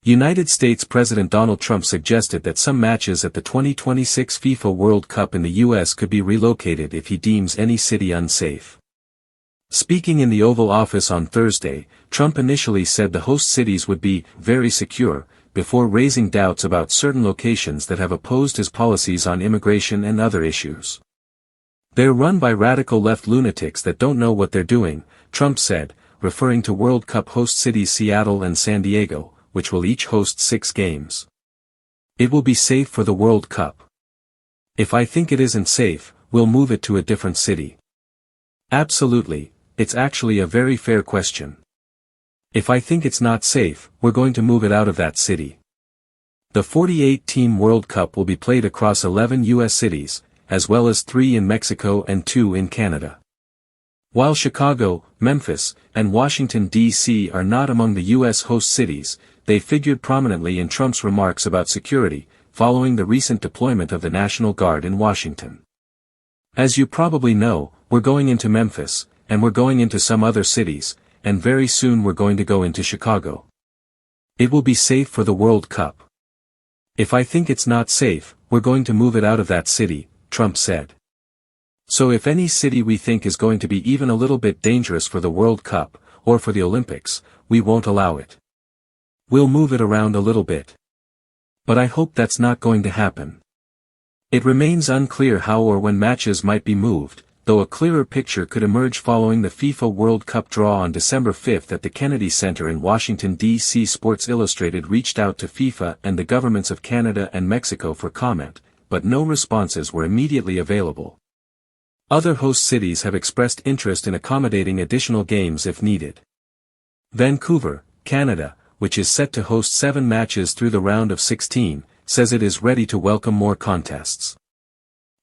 United States President Donald Trump suggested that some matches at the 2026 FIFA World Cup in the U.S. could be relocated if he deems any city unsafe. Speaking in the Oval Office on Thursday, Trump initially said the host cities would be very secure, before raising doubts about certain locations that have opposed his policies on immigration and other issues. "They're run by radical left lunatics that don't know what they're doing," Trump said, referring to World Cup host cities Seattle and San Diego, which will each host 6 games. "It will be safe for the World Cup. If I think it isn't safe, we'll move it to a different city." Absolutely, it's actually a very fair question. If I think it's not safe, we're going to move it out of that city. The 48-team World Cup will be played across 11 U.S. cities, as well as 3 in Mexico and 2 in Canada. While Chicago, Memphis, and Washington, D.C. are not among the U.S. host cities, they figured prominently in Trump's remarks about security, following the recent deployment of the National Guard in Washington. "As you probably know, we're going into Memphis, and we're going into some other cities, and very soon we're going to go into Chicago. It will be safe for the World Cup. If I think it's not safe, we're going to move it out of that city," Trump said. "So if any city we think is going to be even a little bit dangerous for the World Cup, or for the Olympics, we won't allow it. We'll move it around a little bit. But I hope that's not going to happen." It remains unclear how or when matches might be moved, though a clearer picture could emerge following the FIFA World Cup draw on December 5 at the Kennedy Center in Washington, D.C. Sports Illustrated reached out to FIFA and the governments of Canada and Mexico for comment, but no responses were immediately available. Other host cities have expressed interest in accommodating additional games if needed. Vancouver, Canada, which is set to host 7 matches through the round of 16, says it is ready to welcome more contests.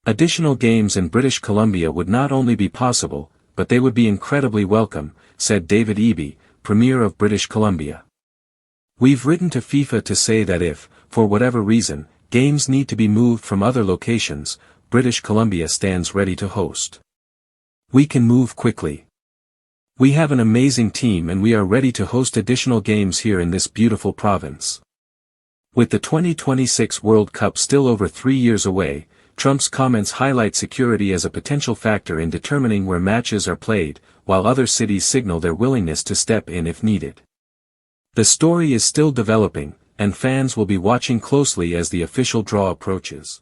Additional games in British Columbia would not only be possible, but they would be incredibly welcome, said David Eby, Premier of British Columbia. "We've written to FIFA to say that if, for whatever reason, games need to be moved from other locations, British Columbia stands ready to host. We can move quickly. We have an amazing team and we are ready to host additional games here in this beautiful province." With the 2026 World Cup still over 3 years away, Trump's comments highlight security as a potential factor in determining where matches are played, while other cities signal their willingness to step in if needed. The story is still developing, and fans will be watching closely as the official draw approaches.